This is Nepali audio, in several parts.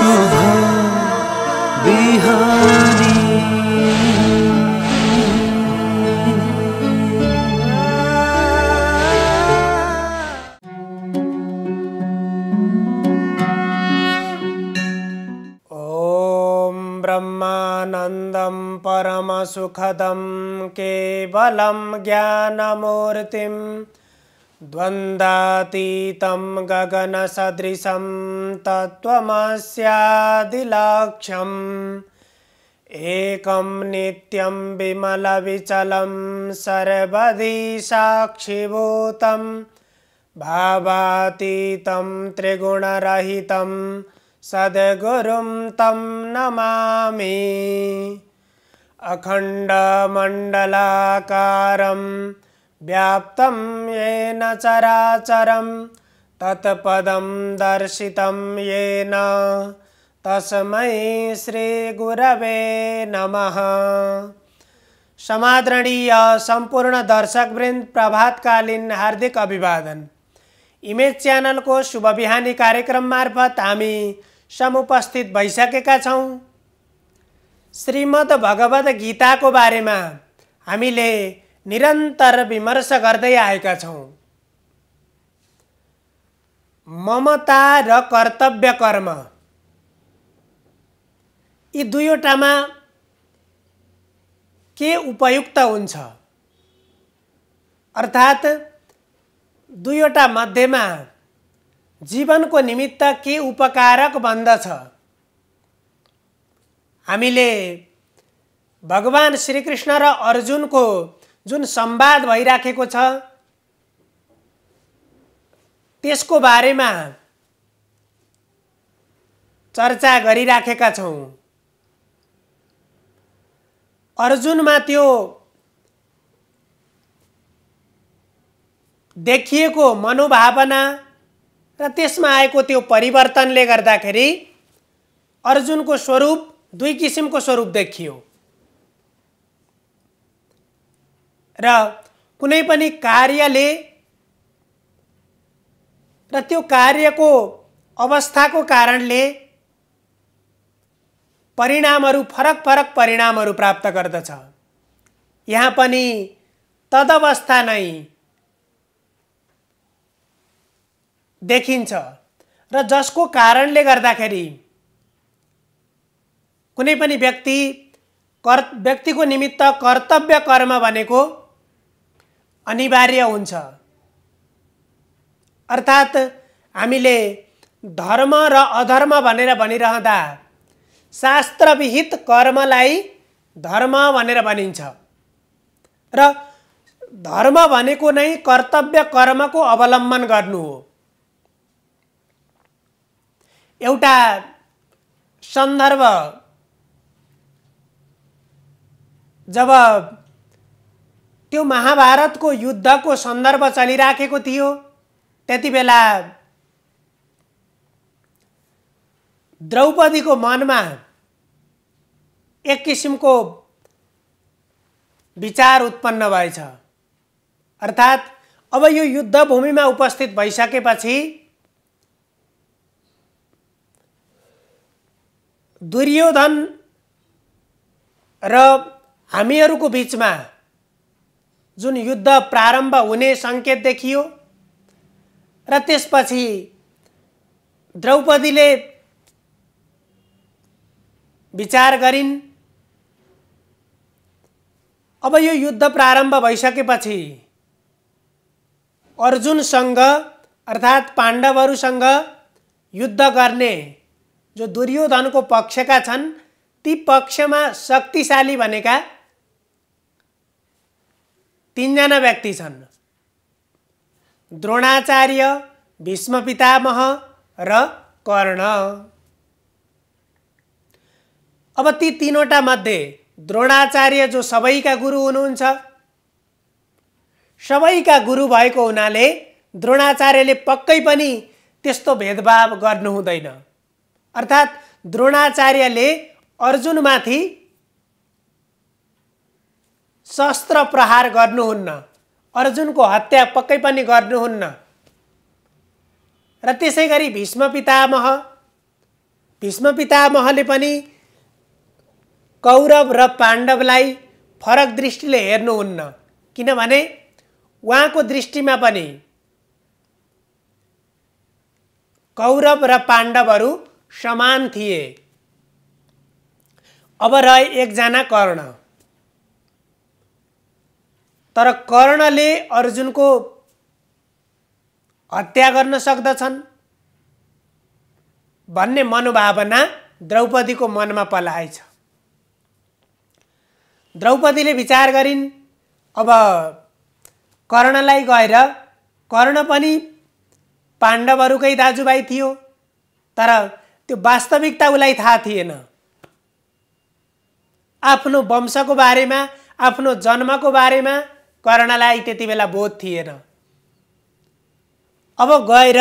शुभ बिहानी। ओम ब्रह्मानंदं परमसुखदं केवलं ज्ञानमूर्तिं द्वन्द्वातीतं गगनसदृशं तत्त्वमस्यादिलक्ष्यम् एकं नित्यं विमलविचलं सर्वधि साक्षिभूतं भावातीतं त्रिगुणरहितं सद्गुरुं तं नमामि। अखण्डमण्डलाकारं व्याप्तं येन चराचरं तत्पदं दर्शितं येन तस्मै श्रीगुरवे नमः। समादरणीय संपूर्ण दर्शकवृन्द, प्रभातकालीन हार्दिक अभिवादन। इमेज च्यानल को शुभ बिहानी कार्यक्रम मार्फत हामी समुपस्थित भइसकेका छौं। श्रीमद् भगवत गीता को बारेमा हामीले निरन्तर विमर्श गर्दै आएका छौं। ममता र कर्तव्य कर्म यी दुईवटामा के उपयुक्त हुन्छ, अर्थात दुईवटा मध्येमा जीवनको निमित्त के उपकारक बन्दछ। हामीले भगवान श्रीकृष्ण र अर्जुनको जुन संवाद भइराखेको छ त्यसको बारेमा चर्चा गरिराखेका छौं। अर्जुनमा त्यो देखिएको मनोभावना र त्यसमा आएको त्यो परिवर्तनले गर्दाखेरि अर्जुनको स्वरूप दुई किसिमको स्वरूप देखियो र कुनै पनि कार्यले र त्यो कार्यको अवस्थाको कारणले परिणामहरू फरक फरक परिणामहरू प्राप्त गर्दछ। यहाँ पनि तदवस्था नै देखिन्छ र जसको कारणले गर्दाखेरि कुनै पनि व्यक्तिको निमित्त कर्तव्य कर्म भनेको अनिवार्य हुन्छ। अर्थात हामीले धर्म र अधर्म भनेर भनिरहँदा शास्त्रविहित कर्मलाई धर्म भनेर भनिन्छ र धर्म भनेको नै कर्तव्य कर्मको अवलम्बन गर्नु हो। एउटा सन्दर्भ जब त्यो महाभारतको युद्धको सन्दर्भ चलिराखेको थियो त्यति बेला द्रौपदीको मनमा एक किसिमको विचार उत्पन्न भएछ। अर्थात अब यो युद्ध भूमिमा उपस्थित भइसकेपछि दुर्योधन र हामीहरूको बीचमा जुन युद्ध प्रारम्भ हुने संकेत देखियो र त्यसपछि द्रौपदीले विचार गरिन्, अब यो युद्ध प्रारम्भ भइसकेपछि अर्जुनसँग अर्थात पाण्डवहरूसँग युद्ध गर्ने जो दुर्योधनको पक्षका छन् ती पक्षमा शक्तिशाली भनेका तीनजना व्यक्ति छन्, द्रोणाचार्य, भीष्म पितामह र कर्ण। अब ती तीनवटा मध्ये द्रोणाचार्य जो सबैका गुरु हुनुहुन्छ, सबैका गुरु भएको हुनाले द्रोणाचार्यले पक्कै पनि त्यस्तो भेदभाव गर्नु हुँदैन। अर्थात द्रोणाचार्यले अर्जुनमाथि शस्त्र प्रहार गर्नुहुन्न, अर्जुनको हत्या पक्कै पनि गर्नुहुन्न। र त्यसैगरी भीष्म पितामह भीष्म पितामहले पनि कौरव र पाण्डवलाई फरक दृष्टिले हेर्नुहुन्न, किनभने उहाँको दृष्टिमा पनि कौरव र पाण्डवहरू समान थिए। अब रहे एकजना कर्ण। तर कर्णले अर्जुनको हत्या गर्न सक्दछन् भन्ने मनोभावना द्रौपदीको मनमा पलाएछ। द्रौपदीले विचार गरिन्, अब कर्णलाई गएर, कर्ण पनि पाण्डवहरूकै दाजुभाइ थियो, तर त्यो वास्तविकता उलाई थाहा थिएन। आफ्नो वंशको बारेमा, आफ्नो जन्मको बारेमा कर्णलाई त्यति बेला बोध थिएन। अब गएर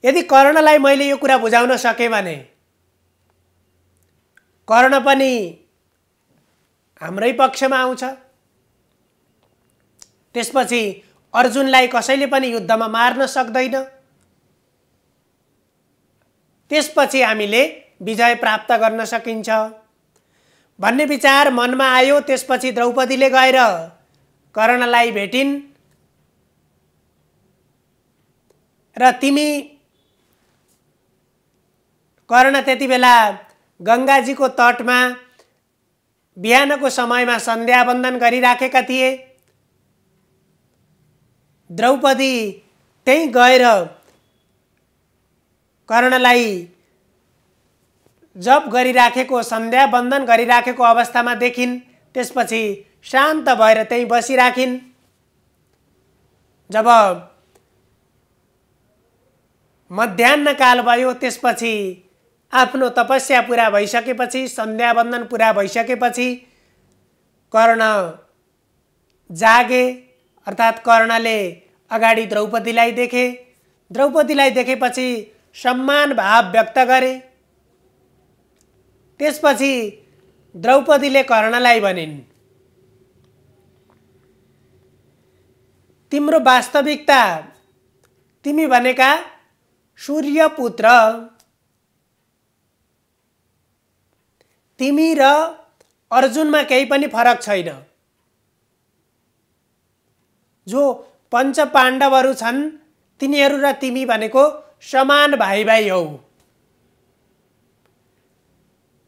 यदि कर्णलाई मैले यो कुरा बुझाउन सकेँ भने कर्ण पनि हाम्रै पक्षमा आउँछ। त्यसपछि अर्जुनलाई कसैले पनि युद्धमा मार्न सक्दैन। त्यसपछि हामीले विजय प्राप्त गर्न सकिन्छ भन्ने विचार मनमा आयो। त्यसपछि द्रौपदीले गएर कर्णलाई भेटिन् र तिमी कर्ण त्यति बेला गङ्गाजीको तटमा बिहानको समयमा सन्ध्या वन्दन गरिराखेका थिए। द्रौपदी त्यही गएर कर्णलाई जप गरिराखेको, सन्ध्या वन्दन गरिराखेको अवस्थामा देखिन्। त्यसपछि शान्त भएर त्यही बसिराखिन्। जब मध्याह्न काल भयो, त्यसपछि आफ्नो तपस्या पूरा भइसकेपछि, सन्ध्या वन्दन पूरा भइसकेपछि कर्ण जागे, अर्थात् कर्णले अगाडि द्रौपदीलाई देखे। द्रौपदीलाई देखेपछि सम्मान भाव व्यक्त गरे। त्यसपछि द्रौपदीले कर्णलाई भनिन्, तिम्रो वास्तविकता, तिमी भनेका सूर्यपुत्र, तिमी र अर्जुनमा केही पनि फरक छैन। जो पञ्च पाण्डवहरू छन् तिनीहरू र तिमी भनेको समान भाइ भाइ हौ।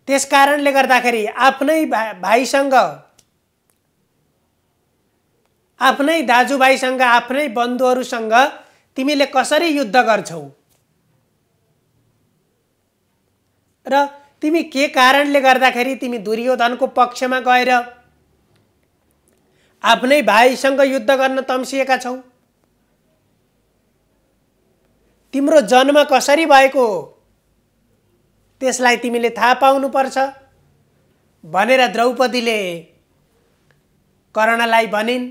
त्यसकारणले गर्दाखेरि आफ्नै भाइसँग, आफ्नै दाजुभाइसँग, आफ्नै बन्धुहरूसँग तिमीले कसरी युद्ध गर्छौ र तिमी के कारणले गर्दाखेरि तिमी दुर्योधनको पक्षमा गएर आफ्नै भाइसँग युद्ध गर्न तम्सिएका छौ? तिम्रो जन्म कसरी भएको त्यसलाई तिमीले थाहा पाउनुपर्छ भनेर द्रौपदीले कर्णलाई भनिन्।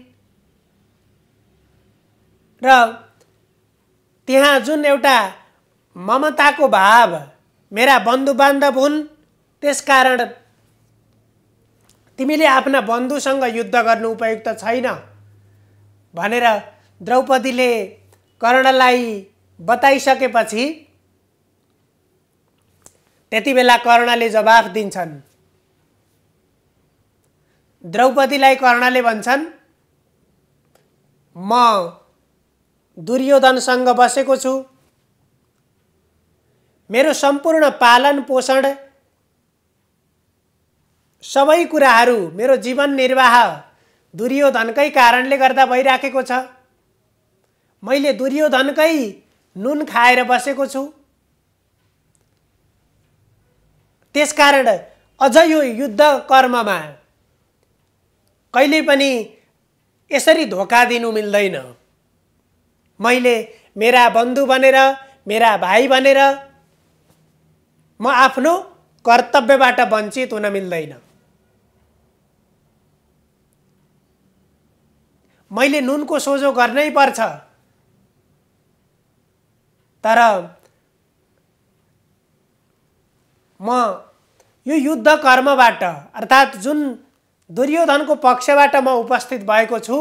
र त्यहाँ जुन एउटा ममताको भाव, मेरा बन्धु बान्धव हुन्, त्यसकारण तिमीले आफ्ना बन्धुसँग युद्ध गर्नु उपयुक्त छैन भनेर द्रौपदीले कर्णलाई बताइसकेपछि त्यति बेला कर्णले जवाफ दिन्छन्। द्रौपदीलाई कर्णले भन्छन्, म दुर्योधनसँग बसेको छु, मेरो सम्पूर्ण पालन पोषण, सबै कुराहरू, मेरो जीवन निर्वाह दुर्योधनकै कारणले गर्दा भइराखेको छ। मैले दुर्योधनकै नुन खाएर बसेको छु। त्यसकारण अझ यो युद्ध कर्ममा कहिले पनि यसरी धोका दिनु मिल्दैन। मैले मेरा बन्धु बनेर, मेरा भाइ बनेर म आफ्नो कर्तव्यबाट वञ्चित हुन मिल्दैन। मैले नुनको सोझो गर्नै पर्छ। तर म यो युद्ध कर्मबाट, अर्थात् जुन दुर्योधनको पक्षबाट म उपस्थित भएको छु,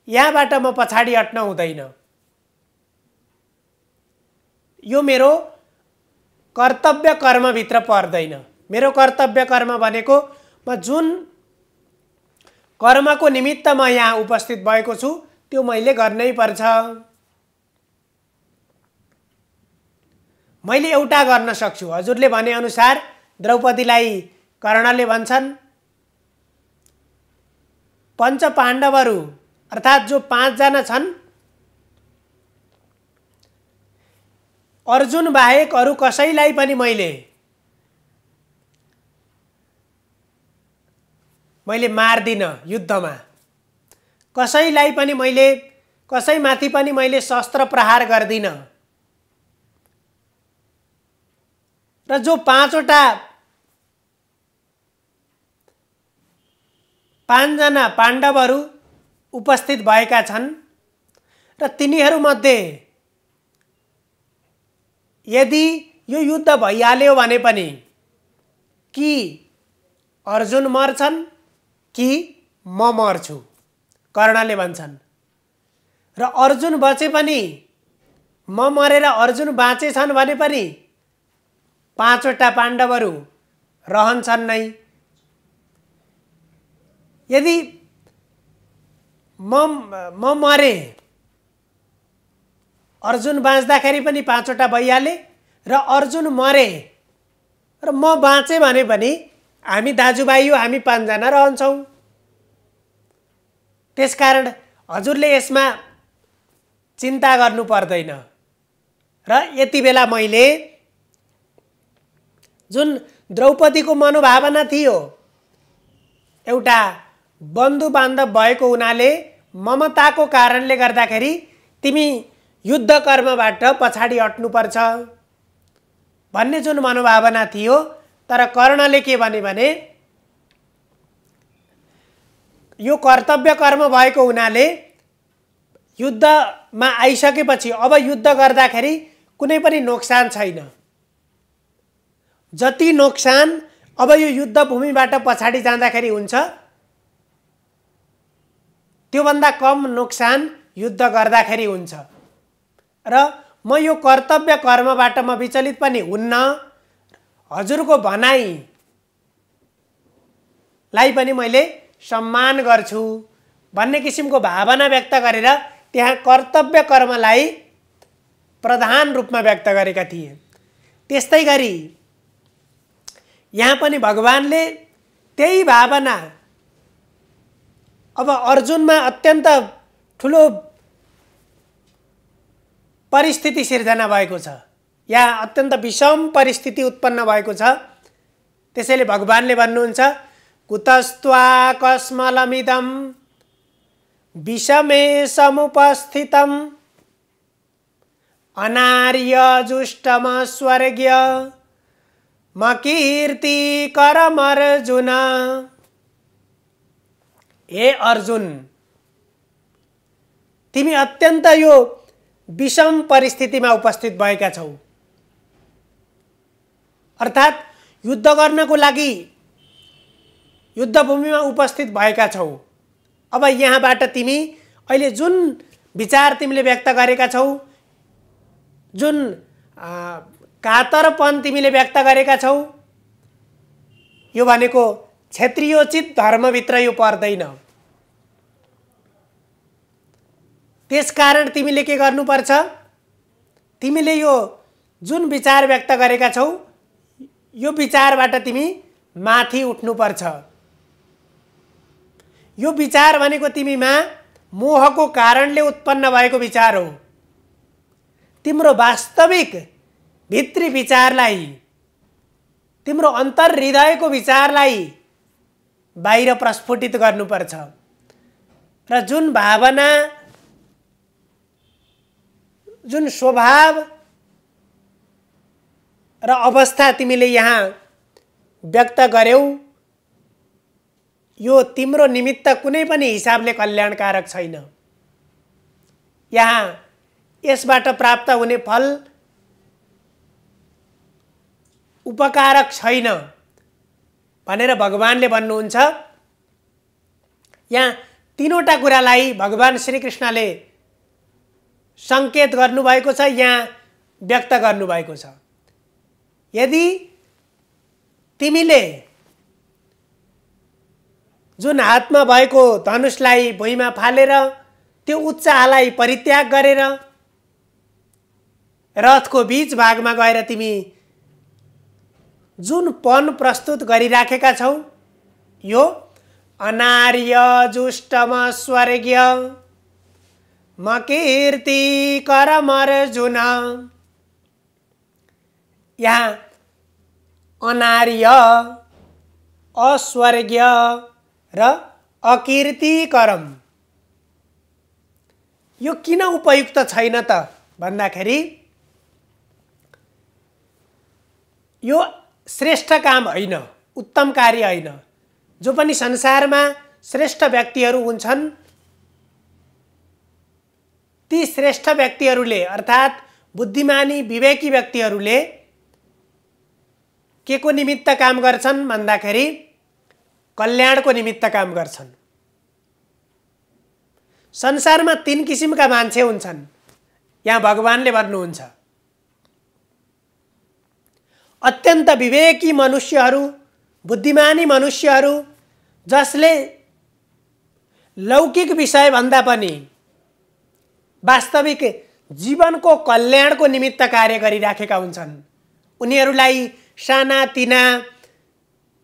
यहाँबाट म पछाडि हट्न हुँदैन। यो मेरो कर्तव्य कर्मभित्र पर्दैन। मेरो कर्तव्य कर्म भनेको म जुन कर्मको निमित्त म यहाँ उपस्थित भएको छु त्यो मैले गर्नै पर्छ। मैले एउटा गर्न सक्छु। हजुरले भनेअनुसार द्रौपदीलाई कर्णले भन्छन् पञ्च पाण्डवहरू अर्थात् जो 5 जना छन् अर्जुन बाहेक अरू कसैलाई पनि मैले मार्दिन युद्धमा। कसैलाई पनि कसैमाथि पनि मैले शस्त्र प्रहार गर्दिन। र जो 5 जना पाण्डवहरू उपस्थित भएका छन् र तिनीहरूमध्ये यदि यो युद्ध भइहाल्यो भने पनि कि अर्जुन मर्छन् कि म मर्छु कर्णले भन्छन्। र अर्जुन बचे पनि म मरेर अर्जुन बाँचेछन् भने पनि 5 वटा पाण्डवहरू रहन्छन् नै। यदि म मरे अर्जुन बाँच्दाखेरि पनि 5 वटा भइहाले र अर्जुन मरे र म बाँचे भने पनि हामी दाजुभाइ हो, हामी 5 जना रहन्छौँ। त्यसकारण हजुरले यसमा चिन्ता गर्नु पर्दैन। र यति बेला मैले जुन द्रौपदीको मनोभावना थियो एउटा बन्धु बान्धव भएको हुनाले ममताको कारणले गर्दाखेरि तिमी युद्ध कर्मबाट पछाडि हट्नुपर्छ भन्ने जुन मनोभावना थियो, तर कर्णले के भने यो कर्तव्य कर्म भएको हुनाले युद्धमा आइसकेपछि अब युद्ध गर्दाखेरि कुनै पनि नोक्सान छैन। जति नोक्सान अब यो युद्ध भूमिबाट पछाडि जाँदाखेरि हुन्छ त्योभन्दा कम नोक्सान युद्ध गर्दाखेरि हुन्छ। र म यो कर्तव्य कर्मबाट म विचलित पनि हुन्न, हजुरको भनाइलाई पनि मैले सम्मान गर्छु भन्ने किसिमको भावना व्यक्त गरेर त्यहाँ कर्तव्य कर्मलाई प्रधान रूपमा व्यक्त गरेका थिए। त्यस्तै गरी यहाँ पनि भगवानले त्यही भावना अब अर्जुनमा अत्यन्त ठुलो परिस्थिति सिर्जना भएको छ, यहाँ अत्यन्त विषम परिस्थिति उत्पन्न भएको छ। त्यसैले भगवानले भन्नुहुन्छ कुतस्त्वा कस्मलमिदं विषमे समुपस्थितम् अनार्य जुष्टम स्वर्ग्य मकीर्ति करमर्जुन। हे अर्जुन, तिमी अत्यन्त यो विषम परिस्थितिमा उपस्थित भएका छौ। अर्थात् युद्ध गर्नको लागि युद्धभूमिमा उपस्थित भएका छौ। अब यहाँबाट तिमी अहिले जुन विचार तिमीले व्यक्त गरेका छौ, जुन कातरपन तिमीले व्यक्त गरेका छौ, यो भनेको क्षेत्रीयोचित धर्मभित्र यो पर्दैन। त्यसकारण तिमीले के गर्नुपर्छ, तिमीले यो जुन विचार व्यक्त गरेका छौ यो विचारबाट तिमी माथि उठ्नुपर्छ। यो विचार भनेको तिमीमा मोहको कारणले उत्पन्न भएको विचार हो। तिम्रो वास्तविक भित्री विचारलाई, तिम्रो अन्तर हृदयको विचारलाई बाहिर प्रस्फुटित गर्नुपर्छ। र जुन भावना, जुन स्वभाव र अवस्था तिमीले यहाँ व्यक्त गर्यौ यो तिम्रो निमित्त कुनै पनि हिसाबले कल्याणकारक छैन। यहाँ यसबाट प्राप्त हुने फल उपकारक छैन भनेर भगवानले भन्नुहुन्छ। यहाँ तीनवटा कुरालाई भगवान श्रीकृष्णले संकेत गर्नुभएको छ, यहाँ व्यक्त गर्नुभएको छ। यदि तिमीले जुन हातमा भएको धनुषलाई भुइँमा फालेर त्यो उत्साहलाई परित्याग गरेर रथको बीच भागमा गएर तिमी जुन पन प्रस्तुत गरिराखेका छौ, यो अनार्य जुष्टम स्वर्गीय म कीर्ति करम अर्जुन। यहाँ अनार्य, अस्वर्गीय र अकीर्तिकरम यो किन उपयुक्त छैन त भन्दाखेरि यो श्रेष्ठ काम होइन, उत्तम कार्य होइन। जो पनि संसारमा श्रेष्ठ व्यक्तिहरू हुन्छन्, ती श्रेष्ठ व्यक्तिहरूले अर्थात् बुद्धिमानी विवेकी व्यक्तिहरूले के को निमित्त काम गर्छन् भन्दाखेरि कल्याणको निमित्त काम गर्छन्। संसारमा 3 किसिमका मान्छे हुन्छन्, यहाँ भगवानले भन्नुहुन्छ। अत्यन्त विवेकी मनुष्यहरू, बुद्धिमानी मनुष्यहरू, जसले लौकिक विषय भन्दा पनि वास्तविक जीवनको कल्याणको निमित्त कार्य गरिराखेका हुन्छन्। उनीहरूलाई सानातिना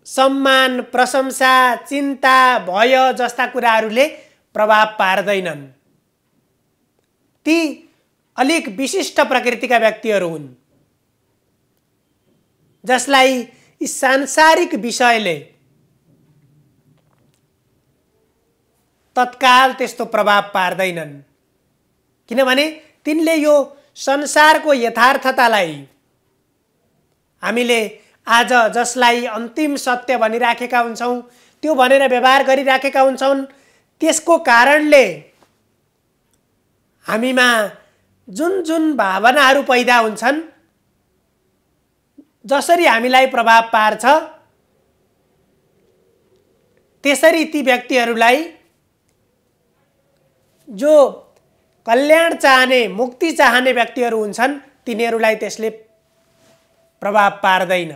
सम्मान, प्रशंसा, चिन्ता, भय जस्ता कुराहरूले प्रभाव पार्दैनन्। ती अलिक विशिष्ट प्रकृतिका व्यक्तिहरू हुन्, जसलाई यी सांसारिक विषयले तत्काल त्यस्तो प्रभाव पार्दैनन्, किनभने तिनले यो संसारको यथार्थतालाई, हामीले आज जसलाई अन्तिम सत्य भनिराखेका हुन्छौँ, त्यो भनेर व्यवहार गरिराखेका हुन्छौँ, त्यसको कारणले हामीमा जुन जुन भावनाहरू पैदा हुन्छन्, जसरी हामीलाई प्रभाव पार्छ, त्यसरी ती व्यक्तिहरूलाई, जो कल्याण चाहने, मुक्ति चाहने व्यक्तिहरू हुन्छन्, तिनीहरूलाई त्यसले प्रभाव पार्दैन,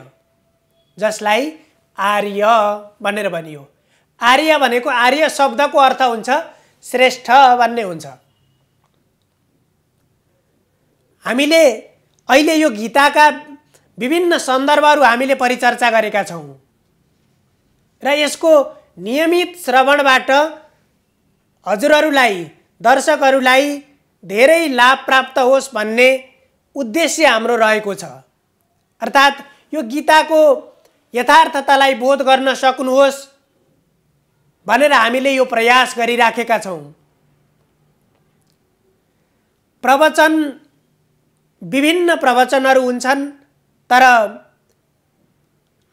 जसलाई आर्य भनेर भनियो। आर्य भनेको, आर्य शब्दको अर्थ हुन्छ श्रेष्ठ भन्ने हुन्छ। हामीले अहिले यो गीताका विभिन्न सन्दर्भहरू हामीले परिचर्चा गरेका छौँ र यसको नियमित श्रवणबाट हजुरहरूलाई, दर्शकहरूलाई धेरै लाभ प्राप्त होस् भन्ने उद्देश्य हाम्रो रहेको छ। अर्थात् यो गीताको यथार्थतालाई बोध गर्न सक्नुहोस् भनेर हामीले यो प्रयास गरिराखेका छौँ। प्रवचन, विभिन्न प्रवचनहरू हुन्छन्, तर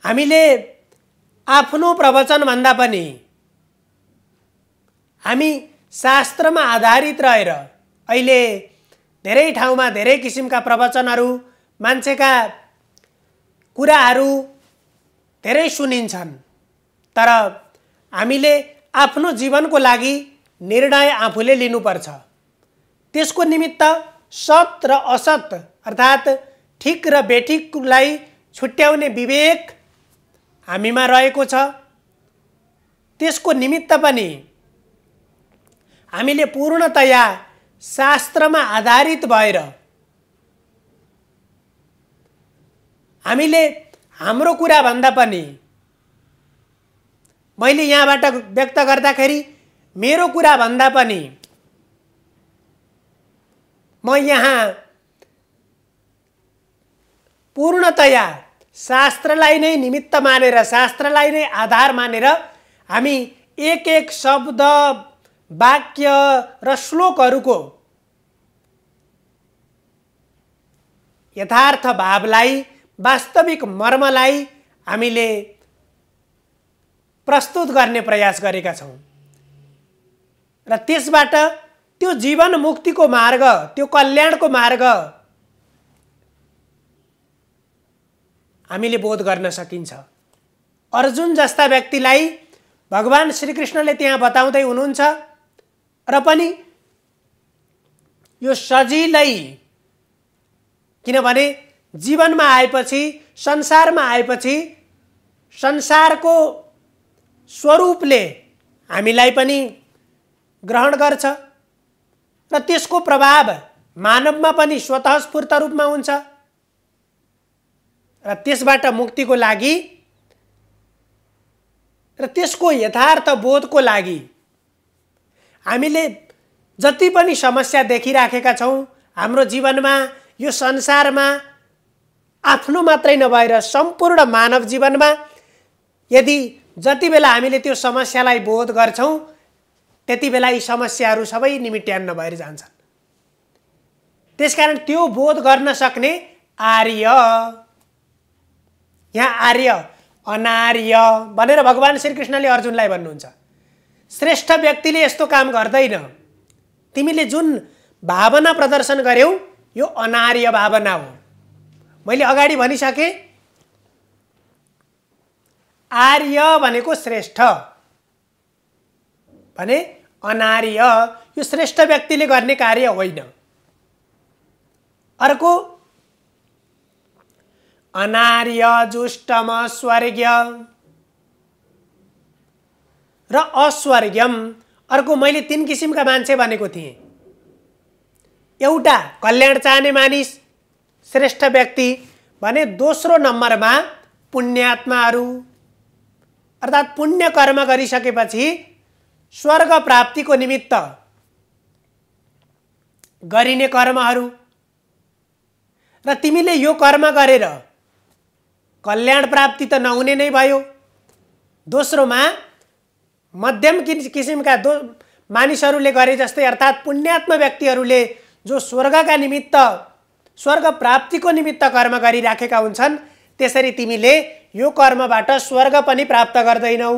हामीले आफ्नो प्रवचन भन्दा पनि हामी शास्त्रमा आधारित रहेर, अहिले धेरै ठाउँमा धेरै किसिमका प्रवचनहरू, मान्छेका कुराहरू धेरै सुनिन्छन्, तर हामीले आफ्नो जीवनको लागि निर्णय आफूले लिनुपर्छ। त्यसको निमित्त सत र असत अर्थात् ठिक र बेठिकलाई छुट्याउने विवेक हामीमा रहेको छ। त्यसको निमित्त पनि हामीले पूर्णतया शास्त्रमा आधारित भएर हामीले हाम्रो कुरा भन्दा पनि, मैले यहाँबाट व्यक्त गर्दाखेरि मेरो कुरा भन्दा पनि म यहाँ पूर्णतया शास्त्रलाई नै निमित्त मानेर, शास्त्रलाई नै आधार मानेर हामी एक एक शब्द, वाक्य र श्लोकहरूको यथार्थ भावलाई, वास्तविक मर्मलाई हामीले प्रस्तुत गर्ने प्रयास गरेका छौँ र त्यसबाट त्यो जीवन मुक्तिको मार्ग, त्यो कल्याणको मार्ग हामीले बोध गर्न सकिन्छ। अर्जुन जस्ता व्यक्तिलाई भगवान श्रीकृष्णले त्यहाँ बताउँदै हुनुहुन्छ र पनि यो सजिलै, किनभने जीवनमा आएपछि संसारमा आएपछि संसारको स्वरूपले हामीलाई पनि ग्रहण गर्छ र त्यसको प्रभाव मानवमा पनि स्वतः स्फूर्त रूपमा हुन्छ र त्यसबाट मुक्तिको लागि र त्यसको यथार्थ बोधको लागि हामीले जति पनि समस्या देखिराखेका छौँ हाम्रो जीवनमा, यो संसारमा आफ्नो मात्रै नभएर सम्पूर्ण मानव जीवनमा यदि जति बेला हामीले त्यो समस्यालाई बोध गर्छौँ त्यति बेला यी समस्याहरू सबै निमिट्यान्न भएर जान्छन्। त्यसकारण त्यो बोध गर्न सक्ने आर्य, यहाँ आर्य अनार्य भनेर भगवान श्रीकृष्णले अर्जुनलाई भन्नुहुन्छ। श्रेष्ठ व्यक्तिले यस्तो काम गर्दैन। तिमीले जुन भावना प्रदर्शन गर्यौ यो अनार्य भावना हो। मैले अगाडि भनिसकेँ, आर्य भनेको श्रेष्ठ भने अनार्य यो श्रेष्ठ व्यक्तिले गर्ने कार्य होइन। अर्को अनार्य जुष्टम स्वर्ग्य र अस्वर्ग्यम। अर्को मैले 3 किसिमका मान्छे भनेको थिएँ। एउटा कल्याण चाहने मानिस श्रेष्ठ व्यक्ति भने दोस्रो नम्बरमा पुण्यात्माहरू अर्थात् पुण्य कर्म गरिसकेपछि स्वर्ग प्राप्तिको निमित्त गरिने कर्महरू र तिमीले यो कर्म गरेर कल्याण प्राप्ति त नहुने नै भयो। दोस्रोमा मध्यम किसिमका मानिसहरूले गरे जस्तै अर्थात् पुण्यात्म व्यक्तिहरूले जो स्वर्गका निमित्त स्वर्ग प्राप्तिको निमित्त कर्म गरिराखेका हुन्छन् त्यसरी तिमीले यो कर्मबाट स्वर्ग पनि प्राप्त गर्दैनौ।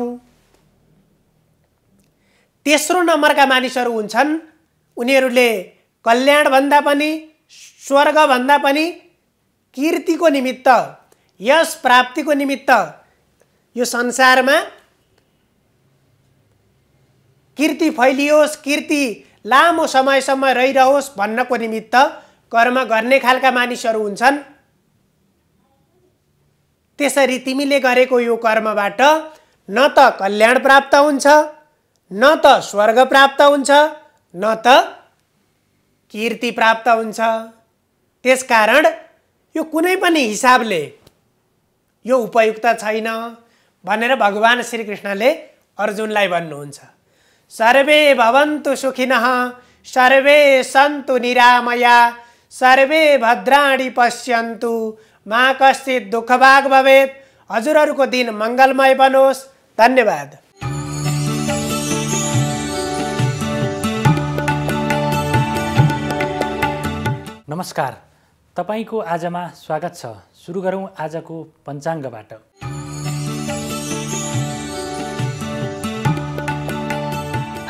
तेस्रो नम्बरका मानिसहरू हुन्छन् उनीहरूले कल्याण भन्दा पनि स्वर्ग भन्दा पनि कीर्तिको निमित्त यश प्राप्तिको निमित्त यो संसारमा कीर्ति फैलियोस्, कीर्ति लामो समयसम्म रहिरहोस् भन्नको निमित्त कर्म गर्ने खालका मानिसहरू हुन्छन्। त्यसरी तिमीले गरेको यो कर्मबाट न त कल्याण प्राप्त हुन्छ, न त स्वर्ग प्राप्त हुन्छ, न त कीर्ति प्राप्त हुन्छ। त्यसकारण यो कुनै पनि हिसाबले यो उपयुक्त छैन भनेर भगवान श्रीकृष्णले अर्जुनलाई भन्नुहुन्छ। सर्वे भवन्तु सुखिनः, सर्वे सन्तु निरामया, सर्वे भद्राणि पश्यन्तु, मा कश्चित् दुःखभाग् भवेत्। हजुरहरूको दिन मङ्गलमय बनोस्। धन्यवाद। नमस्कार, तपाईको आजमा स्वागत छ। सुरु गरौँ आजको पञ्चाङ्गबाट।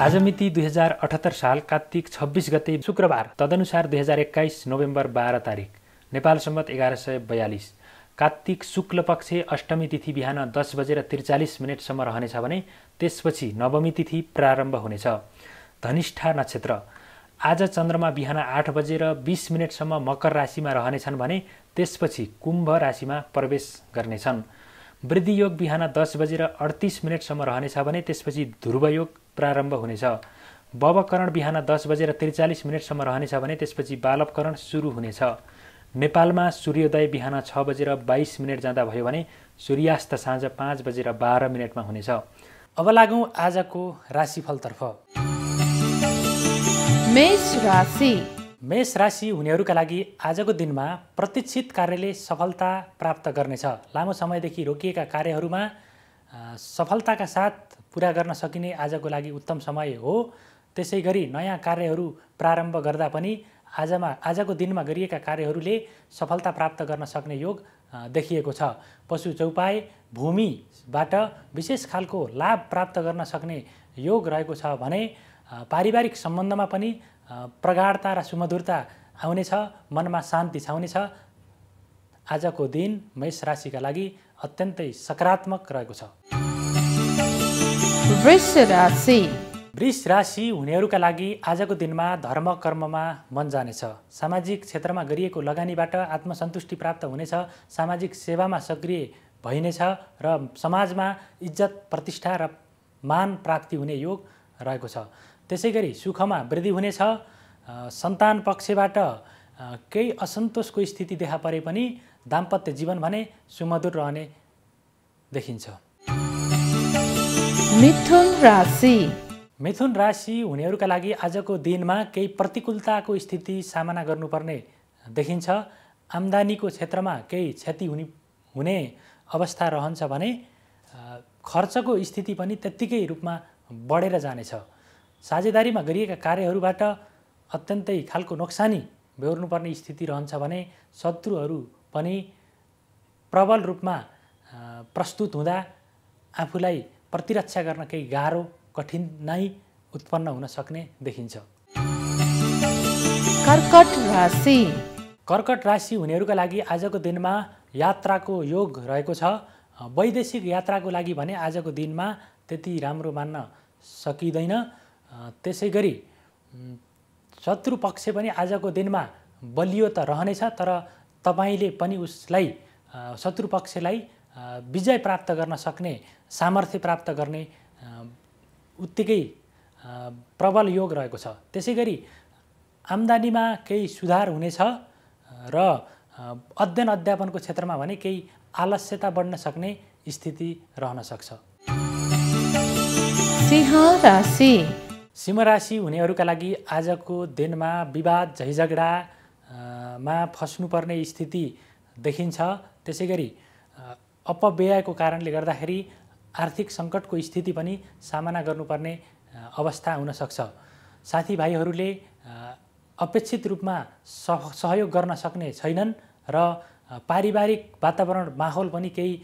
आज मिति 2078 साल कार्तिक 26 गते शुक्रबार, तदनुसार 2021 नोभेम्बर 12 तारिक, नेपाल सम्वत 1142, कार्तिक शुक्ल पक्ष अष्टमी तिथि बिहान 10:43 रहनेछ भने त्यसपछि नवमी तिथि प्रारम्भ हुनेछ। धनिष्ठा नक्षत्र आज चन्द्रमा बिहान 8:20 मकर राशिमा रहनेछन् भने त्यसपछि कुम्भ राशिमा प्रवेश गर्नेछन्। वृद्धि योग बिहान 10:38 रहनेछ भने त्यसपछि ध्रुव योग प्रारम्भ हुनेछ। बवकरण बिहान 10:43 रहनेछ भने त्यसपछि बालवकरण सुरु हुनेछ। नेपालमा सूर्योदय बिहान 6:22 जाँदा भयो भने सूर्यास्त साँझ 5:12 हुनेछ। अब लागौँ आजको राशिफलतर्फ। मेष राशि। मेष राशि हुनेहरूका लागि आजको दिनमा प्रतीक्षित कार्यले सफलता प्राप्त गर्नेछ। लामो समयदेखि रोकिएका कार्यहरूमा सफलताका साथ पुरा गर्न सकिने आजको लागि उत्तम समय हो। त्यसै गरी नयाँ कार्यहरू प्रारम्भ गर्दा पनि आजको दिनमा गरिएका कार्यहरूले सफलता प्राप्त गर्न सक्ने योग देखिएको छ। पशु चौपाई भूमिबाट विशेष खालको लाभ प्राप्त गर्न सक्ने योग रहेको छ भने पारिवारिक सम्बन्धमा पनि प्रगाढता र सुमधुरता आउनेछ, मनमा शान्ति छाउनेछ। आजको दिन मेष राशिका लागि अत्यन्तै सकारात्मक रहेको छ। वृष राशि। वृष राशि हुनेहरूका लागि आजको दिनमा धर्म कर्ममा मन जानेछ। सामाजिक क्षेत्रमा गरिएको लगानीबाट आत्मसन्तुष्टि प्राप्त हुनेछ। सामाजिक सेवामा सक्रिय भइनेछ र समाजमा इज्जत प्रतिष्ठा र मान प्राप्ति हुने योग रहेको छ। त्यसैगरी सुखमा वृद्धि हुनेछ। सन्तान पक्षबाट केही असन्तोषको स्थिति देखा परे पनि दाम्पत्य जीवन भने सुमधुर रहने देखिन्छ। मिथुन राशि मिथुन राशि हुनेहरूका लागि आजको दिनमा केही प्रतिकूलताको स्थिति सामना गर्नुपर्ने देखिन्छ। आम्दानीको क्षेत्रमा केही क्षति हुने अवस्था रहन्छ भने खर्चको स्थिति पनि त्यत्तिकै रूपमा बढेर जानेछ। साझेदारीमा गरिएका कार्यहरूबाट अत्यन्तै खालको नोक्सानी बेहोर्नुपर्ने स्थिति रहन्छ भने शत्रुहरू पनि प्रबल रूपमा प्रस्तुत हुँदा आफूलाई प्रतिरक्षा गर्न केही गाह्रो कठिनाइ उत्पन्न हुन सक्ने देखिन्छ। कर्कट राशि कर्कट राशि हुनेहरूका लागि आजको दिनमा यात्राको योग रहेको छ। वैदेशिक यात्राको लागि भने आजको दिनमा त्यति राम्रो मान्न सकिँदैन। त्यसैगरी शत्रु पक्ष पनि आजको दिनमा बलियो त रहनेछ, तर तपाईले पनि उसलाई शत्रु पक्षलाई विजय प्राप्त गर्न सक्ने सामर्थ्य प्राप्त गर्ने उत्तिकै प्रबल योग रहेको छ। त्यसैगरी आम्दानीमा केही सुधार हुनेछ र अध्ययन अध्यापनको क्षेत्रमा भने केही आलस्यता बढ्न सक्ने स्थिति रहन सक्छ। सिंह राशि सिंह राशि हुनेहरूका लागि आजको दिनमा विवाद झैझगडामा फस्नुपर्ने स्थिति देखिन्छ। त्यसैगरी अपव्ययको कारणले गर्दाखेरि आर्थिक सङ्कटको स्थिति पनि सामना गर्नुपर्ने अवस्था हुन सक्छ। साथीभाइहरूले अपेक्षित रूपमा सहयोग गर्न सक्ने छैनन् र पारिवारिक वातावरण माहौल पनि केही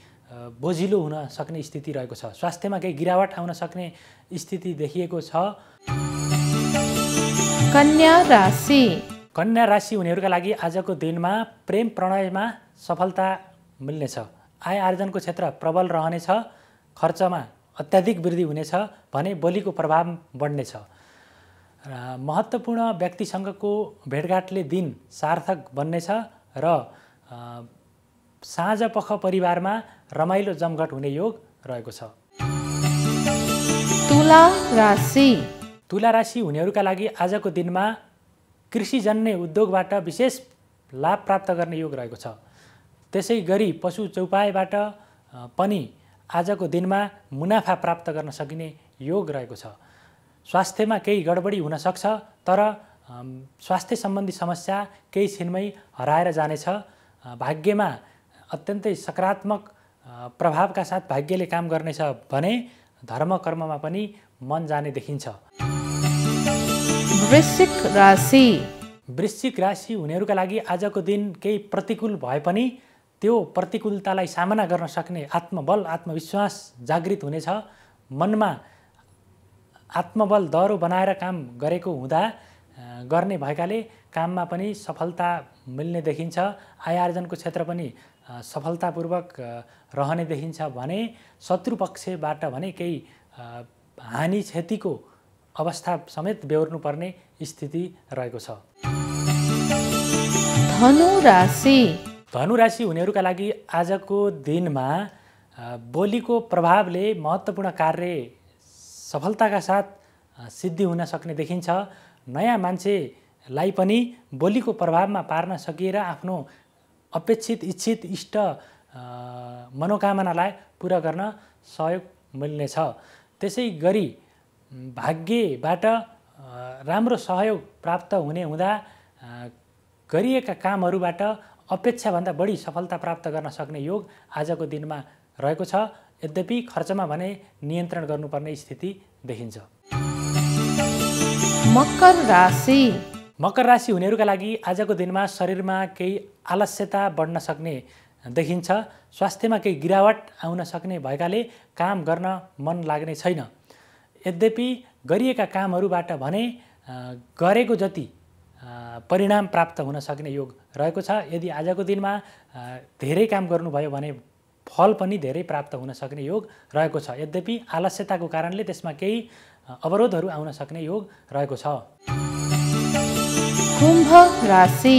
बोझिलो हुन सक्ने स्थिति रहेको छ। स्वास्थ्यमा केही गिरावट आउन सक्ने स्थिति देखिएको छ। कन्या राशि कन्या राशि हुनेहरूका लागि आजको दिनमा प्रेम प्रणयमा सफलता मिल्नेछ। आय आर्जनको क्षेत्र प्रबल रहनेछ। खर्चमा अत्याधिक वृद्धि हुनेछ भने बोलीको प्रभाव बढ्नेछ। महत्त्वपूर्ण व्यक्तिसँगको भेटघाटले दिन सार्थक बन्नेछ र साँझ पख परिवारमा रमाइलो जमघट हुने योग रहेको छ। तुला राशि तुला राशि हुनेहरूका लागि आजको दिनमा कृषिजन्य उद्योगबाट विशेष लाभ प्राप्त गर्ने योग रहेको छ। त्यसै गरी पशु चौपायबाट पनि आजको दिनमा मुनाफा प्राप्त गर्न सकिने योग रहेको छ। स्वास्थ्यमा केही गडबडी हुन सक्छ, तर स्वास्थ्य सम्बन्धी समस्या केही छिनमै हराएर जानेछ। भाग्यमा अत्यन्तै सकारात्मक प्रभावका साथ भाग्यले काम गर्नेछ भने धर्म कर्ममा पनि मन जाने देखिन्छ। वृश्चिक राशि वृश्चिक राशि हुनेहरूका लागि आजको दिन केही प्रतिकूल भए पनि त्यो प्रतिकूलतालाई सामना गर्न सक्ने आत्मबल आत्मविश्वास जागृत हुनेछ। मनमा आत्मबल दह्रो बनाएर काम गरेको हुँदा गर्ने भएकाले काममा पनि सफलता मिल्ने देखिन्छ। आय आर्जनको क्षेत्र पनि सफलतापूर्वक रहने देखिन्छ भने शत्रु पक्षबाट भने केही हानि क्षतिको अवस्था समेत बेहोर्नु पर्ने स्थिति रहेको छ। धनु राशि धनु राशि हुनेहरूका लागि आजको दिनमा बोलीको प्रभावले महत्त्वपूर्ण कार्य सफलताका साथ सिद्धि हुन सक्ने देखिन्छ। नयाँ मान्छेलाई पनि बोलीको प्रभावमा पार्न सकिएर आफ्नो अपेक्षित इच्छित इष्ट मनोकामनालाई पुरा गर्न सहयोग मिल्नेछ। त्यसै गरी भाग्यबाट राम्रो सहयोग प्राप्त हुने हुँदा गरिएका कामहरूबाट अपेक्षाभन्दा बढी सफलता प्राप्त गर्न सक्ने योग आजको दिनमा रहेको छ। यद्यपि खर्चमा भने नियन्त्रण गर्नुपर्ने स्थिति देखिन्छ। मकर राशि मकर राशि हुनेहरूका लागि आजको दिनमा शरीरमा केही आलस्यता बढ्न सक्ने देखिन्छ। स्वास्थ्यमा केही गिरावट आउन सक्ने भएकाले काम गर्न मन लाग्ने छैन। यद्यपि गरिएका कामहरूबाट भने गरेको जति परिणाम प्राप्त हुन सक्ने योग रहेको छ। यदि आजको दिनमा धेरै काम गर्नुभयो भने फल पनि धेरै प्राप्त हुन सक्ने योग रहेको छ। यद्यपि आलस्यताको कारणले त्यसमा केही अवरोधहरू आउन सक्ने योग रहेको छ। कुम्भ राशि।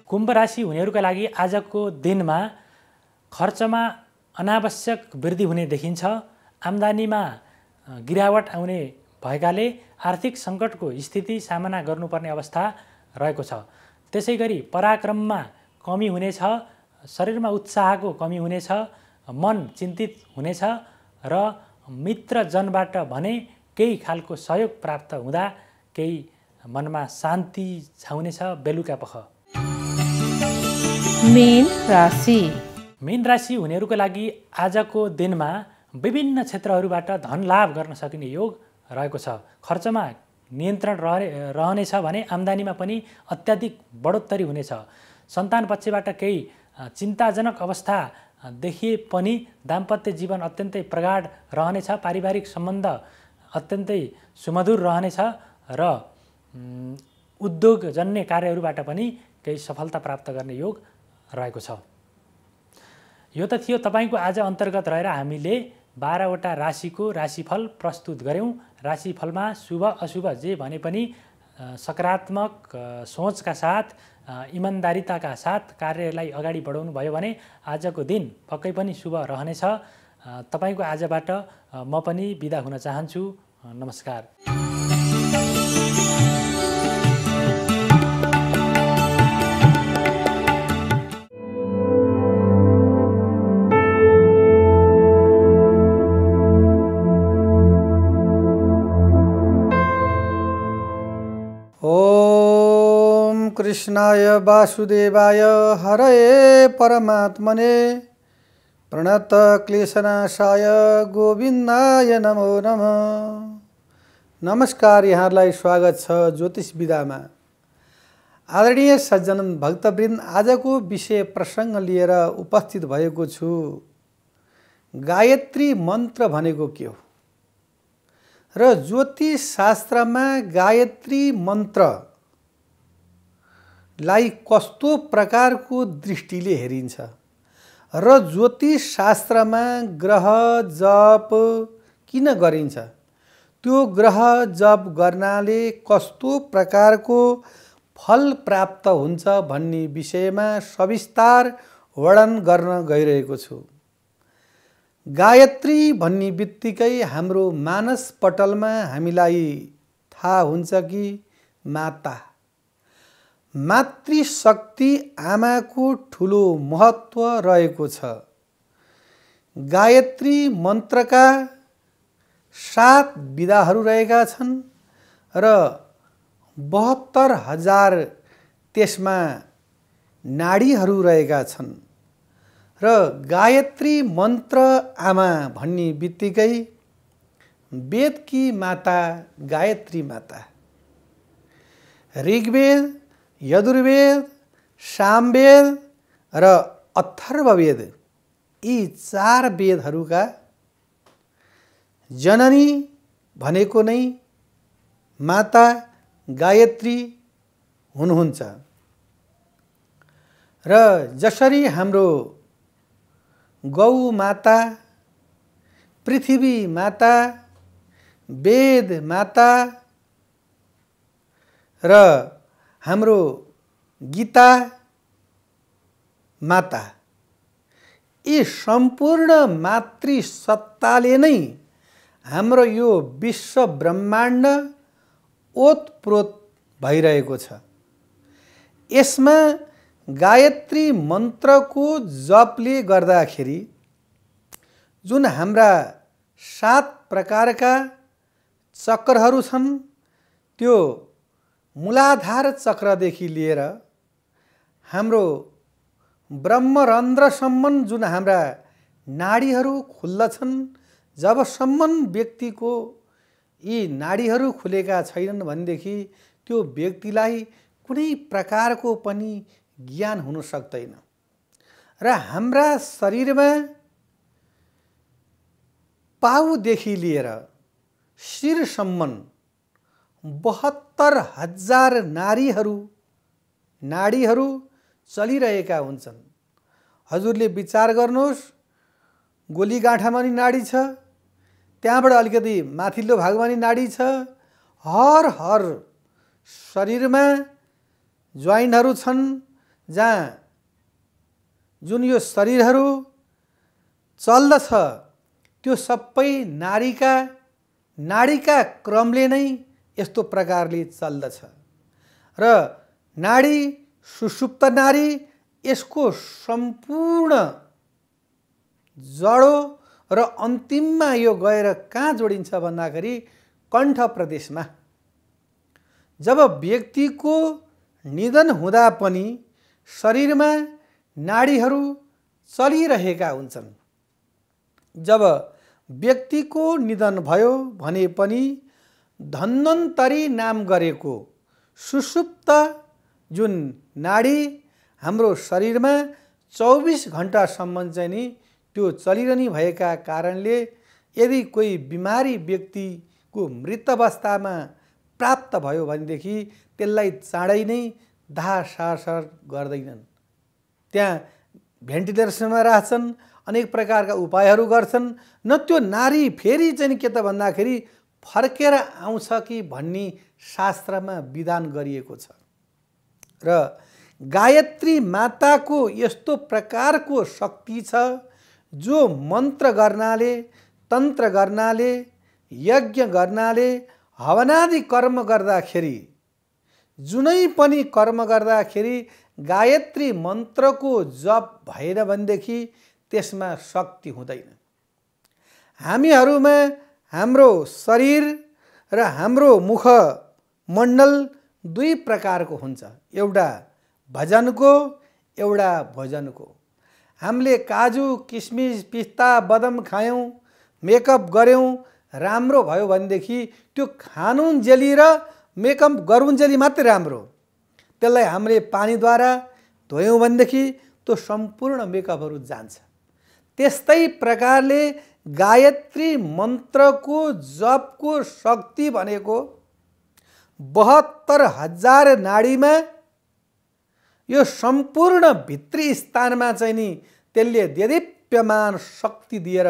कुम्भ राशि हुनेहरूका लागि आजको दिनमा खर्चमा अनावश्यक वृद्धि हुने देखिन्छ। आम्दानीमा गिरावट आउने भएकाले आर्थिक सङ्कटको स्थिति सामना गर्नुपर्ने अवस्था रहेको छ। त्यसै गरी पराक्रममा कमी हुनेछ, शरीरमा उत्साहको कमी हुनेछ, मन चिन्तित हुनेछ र मित्रजनबाट भने केही खालको सहयोग प्राप्त हुँदा केही मनमा शान्ति छाउनेछ बेलुका पख। मीन राशि। मीन राशि हुनेहरूका लागि आजको दिनमा विभिन्न क्षेत्रहरूबाट धन लाभ गर्न सकिने योग रहेको छ। खर्चमा नियन्त्रण रहनेछ भने आम्दानीमा पनि अत्याधिक बढोत्तरी हुनेछ। सन्तान पक्षबाट केही चिन्ताजनक अवस्था देखिए पनि दाम्पत्य जीवन अत्यन्तै प्रगाढ रहनेछ। पारिवारिक सम्बन्ध अत्यन्तै सुमधुर रहनेछ र उद्योगजन्य कार्यहरूबाट पनि केही सफलता प्राप्त गर्ने योग रहेको छ। यो त थियो तपाईँको आज अन्तर्गत रहेर हामीले 12वटा राशिको राशिफल प्रस्तुत गऱ्यौँ। राशिफलमा शुभ अशुभ जे भने पनि सकारात्मक सोचका साथ इमान्दारिताका साथ कार्यलाई अगाडि बढाउनु भयो भने आजको दिन पक्कै पनि शुभ रहनेछ। तपाईँको आजबाट म पनि बिदा हुन चाहन्छु। नमस्कार। कृष्णाय वासुदेवाय हरये परमात्मने प्रणतक्लेशनाशाय गोविन्दाय नमो नमः। नमस्कार, यहाँहरूलाई स्वागत छ ज्योतिष विधामा। आदरणीय सज्जन भक्तवृन्द, आजको विषय प्रसङ्ग लिएर उपस्थित भएको छु। गायत्री मन्त्र भनेको के हो र ज्योतिष शास्त्रमा गायत्री मन्त्र लाई कस्तो प्रकारको दृष्टिले हेरिन्छ र ज्योतिष शास्त्रमा ग्रह जप किन गरिन्छ, त्यो ग्रह जप गर्नाले कस्तो प्रकारको फल प्राप्त हुन्छ भन्ने विषयमा सविस्तार वर्णन गर्न गइरहेको छु। गायत्री भन्ने बित्तिकै हाम्रो मानस पटलमा हामीलाई थाहा हुन्छ कि माता, मातृशक्ति आमाको ठुलो महत्त्व रहेको छ। गायत्री मन्त्रका 7 विधाहरू रहेका छन् र 72,000 त्यसमा नाडीहरू रहेका छन् र गायत्री मन्त्र आमा भन्ने बित्तिकै वेदकी माता गायत्री माता, ऋग्वेद, यजुर्वेद, सामवेद र अथर्ववेद यी 4 वेदहरूका जननी भनेको नै माता गायत्री हुनुहुन्छ। र जसरी हाम्रो गौ माता, पृथ्वी माता, वेद माता र हाम्रो गीता माता, यी सम्पूर्ण मातृसत्ताले नै हाम्रो यो विश्व ब्रह्माण्ड ओतप्रोत भइरहेको छ। यसमा गायत्री मन्त्रको जपले गर्दाखेरि जुन हाम्रा 7 प्रकारका चक्रहरू छन्, त्यो मूलाधार चक्रदेखि लिएर हाम्रो ब्रह्मरन्ध्रसम्म जुन हाम्रा नाडीहरू खुल्दछन्, जबसम्म व्यक्तिको यी नाडीहरू खुलेका छैनन् भनेदेखि त्यो व्यक्तिलाई कुनै प्रकारको पनि ज्ञान हुन सक्दैन। र हाम्रा शरीरमा पाउदेखि लिएर शिरसम्म 72,000 नाडीहरू चलिरहेका हुन्छन्। हजुरले विचार गर्नुहोस्, गोलीगाँठामा नि नाडी छ, त्यहाँबाट अलिकति माथिल्लो भागमा नि नाडी छ। हर शरीरमा जोइन्टहरू छन् जहाँ जुन यो शरीरहरू चल्दछ त्यो सबै नाडीका क्रमले नै यस्तो प्रकारले चल्दछ। र नाडी सुषुप्त नाडी यसको सम्पूर्ण जडो र अन्तिममा यो गएर कहाँ जोडिन्छ भन्दाखेरि कण्ठ प्रदेशमा। जब व्यक्तिको निधन हुँदा पनि शरीरमा नाडीहरू चलिरहेका हुन्छन्। जब व्यक्तिको निधन भयो भने पनि धन्वन्तरी नाम गरेको सुषुप्त जुन नाडी हाम्रो शरीरमा 24 घण्टासम्म चाहिँ नि त्यो चलिरहने भएका कारणले यदि कोही बिमारी व्यक्तिको मृत अवस्थामा प्राप्त भयो भनेदेखि त्यसलाई चाँडै नै दाह संस्कार गर्दैनन्। त्यहाँ भेन्टिलेसनमा राख्छन्, अनेक प्रकारका उपायहरू गर्छन्। न त्यो नारी फेरि चाहिँ के त भन्दाखेरि फर्केर आउँछ कि भन्ने शास्त्रमा विधान गरिएको छ। र गायत्री माताको यस्तो प्रकारको शक्ति छ जो मन्त्र गर्नाले, तन्त्र गर्नाले, यज्ञ गर्नाले, हवनादि कर्म गर्दाखेरि, जुनै पनि कर्म गर्दाखेरि गायत्री मन्त्रको जप भएन भनेदेखि त्यसमा शक्ति हुँदैन। हामीहरूमा हाम्रो शरीर र हाम्रो मुख मण्डल दुई प्रकारको हुन्छ, एउटा भजनको, एउटा भोजनको। हामीले काजु, किसमिस, पिस्ता, बदाम खायौँ, मेकअप गऱ्यौँ, राम्रो भयो भनेदेखि त्यो खानुन्जेली र मेकअप गरुन्जेली मात्रै राम्रो। त्यसलाई हामीले पानीद्वारा धोयौँ भनेदेखि त्यो सम्पूर्ण मेकअपहरू जान्छ। त्यस्तै प्रकारले गायत्री मन्त्रको जपको शक्ति भनेको 72,000 नाडीमा यो सम्पूर्ण भित्री स्थानमा चाहिँ नि त्यसले देदीप्यमान शक्ति दिएर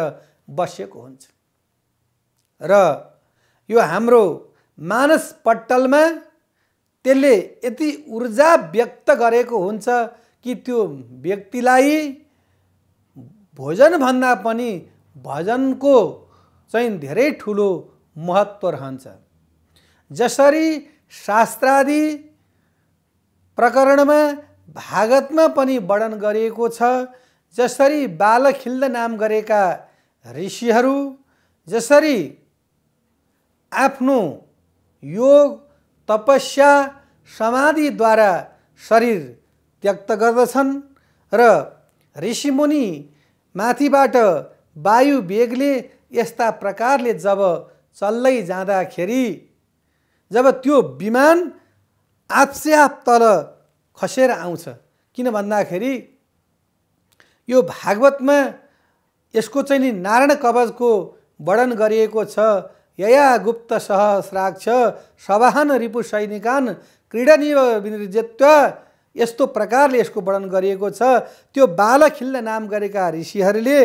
बसेको हुन्छ। र यो हाम्रो मानस पट्टलमा त्यसले यति ऊर्जा व्यक्त गरेको हुन्छ कि त्यो व्यक्तिलाई भोजनभन्दा पनि भजनको चाहिँ धेरै ठुलो महत्त्व रहन्छ। जसरी शास्त्रादि प्रकरणमा भागवतमा पनि वर्णन गरिएको छ, जसरी बालखिल्द नाम गरेका ऋषिहरू जसरी आफ्नो योग, तपस्या, समाधिद्वारा शरीर त्यक्त गर्दछन् र ऋषिमुनि माथिबाट वायु वेगले यस्ता प्रकारले जब चल्दै जाँदाखेरि जब त्यो विमान आपसे आप तल खसेर आउँछ। किन भन्दाखेरि यो भागवतमा यसको चाहिँ नि नारायण कवचको वर्णन गरिएको छ। यया गुप्त सहस्राक्ष सवाहन रिपु सैनिकान क्रीडनीय विनिर्जित्वा, यस्तो प्रकारले यसको वर्णन गरिएको छ। त्यो बालखिल्द नाम गरेका ऋषिहरूले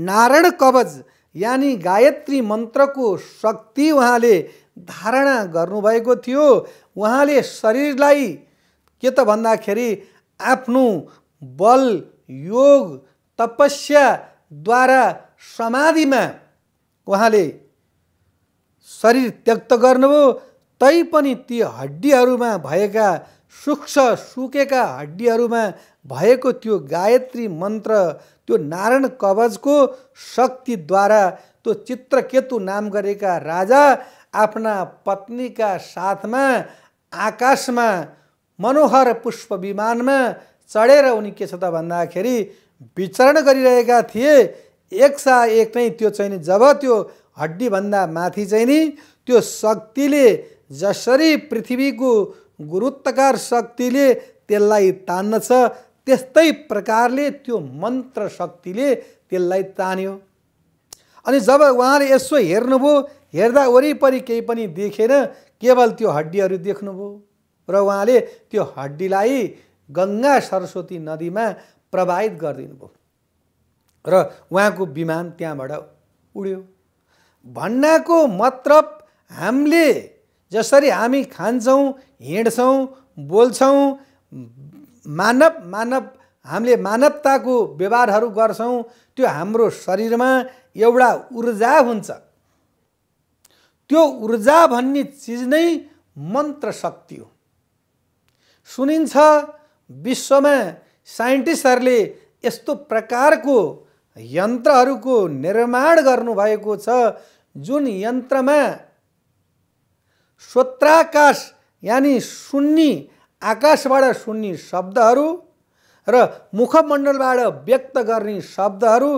नारायण कवच यानी गायत्री मन्त्रको शक्ति उहाँले धारणा गर्नुभएको थियो। उहाँले शरीरलाई के त भन्दाखेरि आफ्नो बल, योग, तपस्याद्वारा समाधिमा उहाँले शरीर त्यक्त गर्नुभयो। तैपनि ती हड्डीहरूमा भएका सूक्ष्म सुकेका हड्डीहरूमा भएको त्यो गायत्री मन्त्र, त्यो नारायण कवचको शक्तिद्वारा त्यो चित्रकेतु नाम गरेका राजा आफ्ना पत्नीका साथमा आकाशमा मनोहर पुष्प विमानमा चढेर उनी के छ त भन्दाखेरि विचरण गरिरहेका थिए। एकसाथ नै त्यो चाहिँ नि जब त्यो हड्डीभन्दा माथि चाहिँ नि त्यो शक्तिले जसरी पृथ्वीको गुरुत्वाकर्षण शक्तिले त्यसलाई तान्छ, त्यस्तै प्रकारले त्यो मन्त्र शक्तिले त्यसलाई तान्यो। अनि जब उहाँले यसो हेर्नुभयो, हेर्दा वरिपरि केही पनि देखेन, केवल त्यो हड्डीहरू देख्नुभयो र उहाँले त्यो हड्डीलाई गङ्गा सरस्वती नदीमा प्रवाहित गरिदिनुभयो। र उहाँको विमान त्यहाँबाट उड्यो। भन्नाको मतलब हामीले जसरी हामी खान्छौँ, हिँड्छौँ, बोल्छौँ, हामीले मानवताको व्यवहारहरू गर्छौँ, त्यो हाम्रो शरीरमा एउटा ऊर्जा हुन्छ। त्यो ऊर्जा भन्ने चिज नै मन्त्र शक्ति हो। सुनिन्छ विश्वमा साइन्टिस्टहरूले यस्तो प्रकारको यन्त्रहरूको निर्माण गर्नुभएको छ जुन यन्त्रमा श्रोत्राकाश यानि सुन्नी आकाशबाट सुन्ने शब्दहरू र मुखमण्डलबाट व्यक्त गर्ने शब्दहरू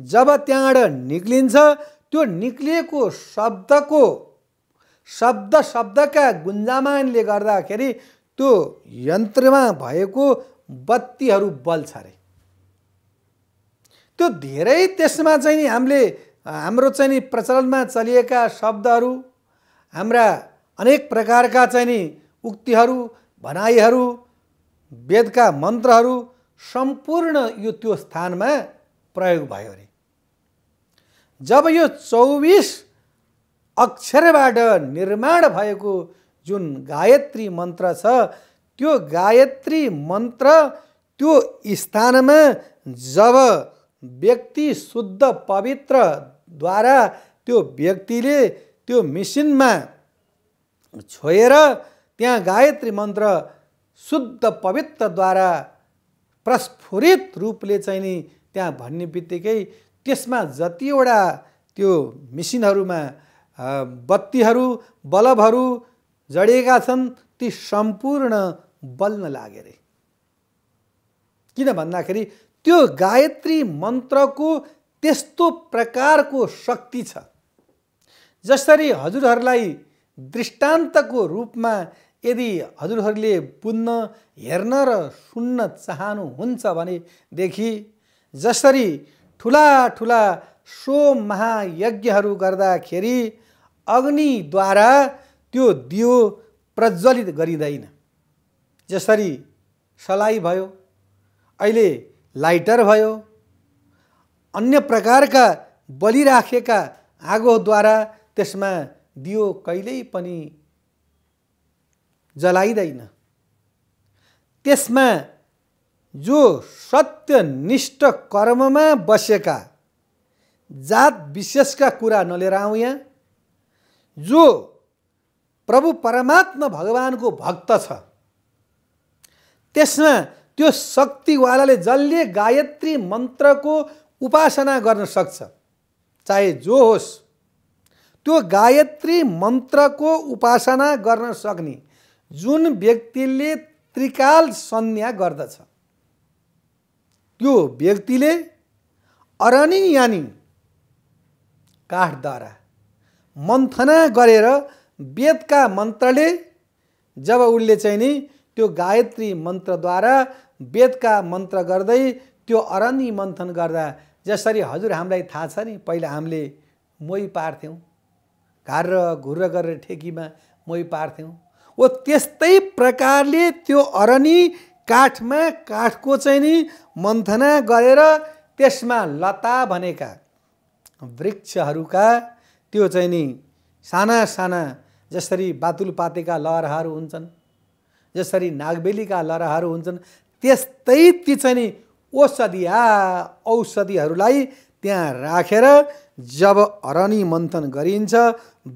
जब त्यहाँबाट निक्लिन्छ, त्यो निक्लिएको शब्दका गुन्जामानले गर्दाखेरि त्यो यन्त्रमा भएको बत्तीहरू बल्छ अरे। त्यो धेरै त्यसमा चाहिँ हाम्रो चाहिँ प्रचलनमा चलिएका शब्दहरू, हाम्रा अनेक प्रकारका चाहिँ उक्तिहरू, भनाइहरू, वेदका मन्त्रहरू सम्पूर्ण यो त्यो स्थानमा प्रयोग भयो अरे। जब यो 24 अक्षरबाट निर्माण भएको जुन गायत्री मन्त्र छ, त्यो गायत्री मन्त्र त्यो स्थानमा जब व्यक्ति शुद्ध पवित्रद्वारा त्यो व्यक्तिले त्यो मिसिनमा छोएर त्यहाँ गायत्री मन्त्र शुद्ध पवित्रद्वारा प्रस्फुरित रूपले चाहिँ नि त्यहाँ भन्ने बित्तिकै त्यसमा जतिवटा त्यो मिसिनहरूमा बत्तीहरू बल्बहरू जडिएका छन् ती सम्पूर्ण बल्न लागे रे। किन भन्दाखेरि त्यो गायत्री मन्त्रको त्यस्तो प्रकारको शक्ति छ। जसरी हजुरहरूलाई दृष्टान्तको रूपमा यदि हजुरहरूले बुझ्न, हेर्न र सुन्न चाहनुहुन्छ भनेदेखि जसरी ठुला ठुला सोम महायज्ञहरू गर्दाखेरि अग्निद्वारा त्यो दियो प्रज्वलित गरिँदैन, जसरी सलाई भयो, अहिले लाइटर भयो, अन्य प्रकारका बलिराखेका आगोद्वारा त्यसमा दियो कहिल्यै पनि जलाइँदैन। त्यसमा जो सत्यनिष्ठ कर्ममा बसेका जात विशेषका कुरा नलिएर आउँ, यहाँ जो प्रभु परमात्मा भगवानको भक्त छ, त्यसमा त्यो शक्तिवालाले जसले गायत्री मन्त्रको उपासना गर्न सक्छ, चाहे जो होस्, त्यो गायत्री मन्त्रको उपासना गर्न सक्ने जुन व्यक्तिले त्रिकाल सन्ध्या गर्दछ, त्यो व्यक्तिले अरनी यानी काठद्वारा मन्थना गरेर वेदका मन्त्रले जब उसले चाहिँ नि त्यो गायत्री मन्त्रद्वारा वेदका मन्त्र गर्दै त्यो अरनी मन्थन गर्दा, जसरी हजुर हामीलाई थाहा छ नि, पहिला हामीले मोही पार्थ्यौँ, घार र घुर्र गरेर ठेकीमा मोही पार्थ्यौँ, ओ त्यस्तै प्रकारले त्यो अरनी काठमा काठको चाहिँ नि मन्थना गरेर त्यसमा लता भनेका वृक्षहरूका त्यो चाहिँ नि साना साना जसरी बातुल पातेका लहराहरू हुन्छन्, जसरी नागबेलीका लहराहरू हुन्छन्, त्यस्तै ती चाहिँ नि औषधिहरूलाई त्यहाँ राखेर जब अरनी मन्थन गरिन्छ,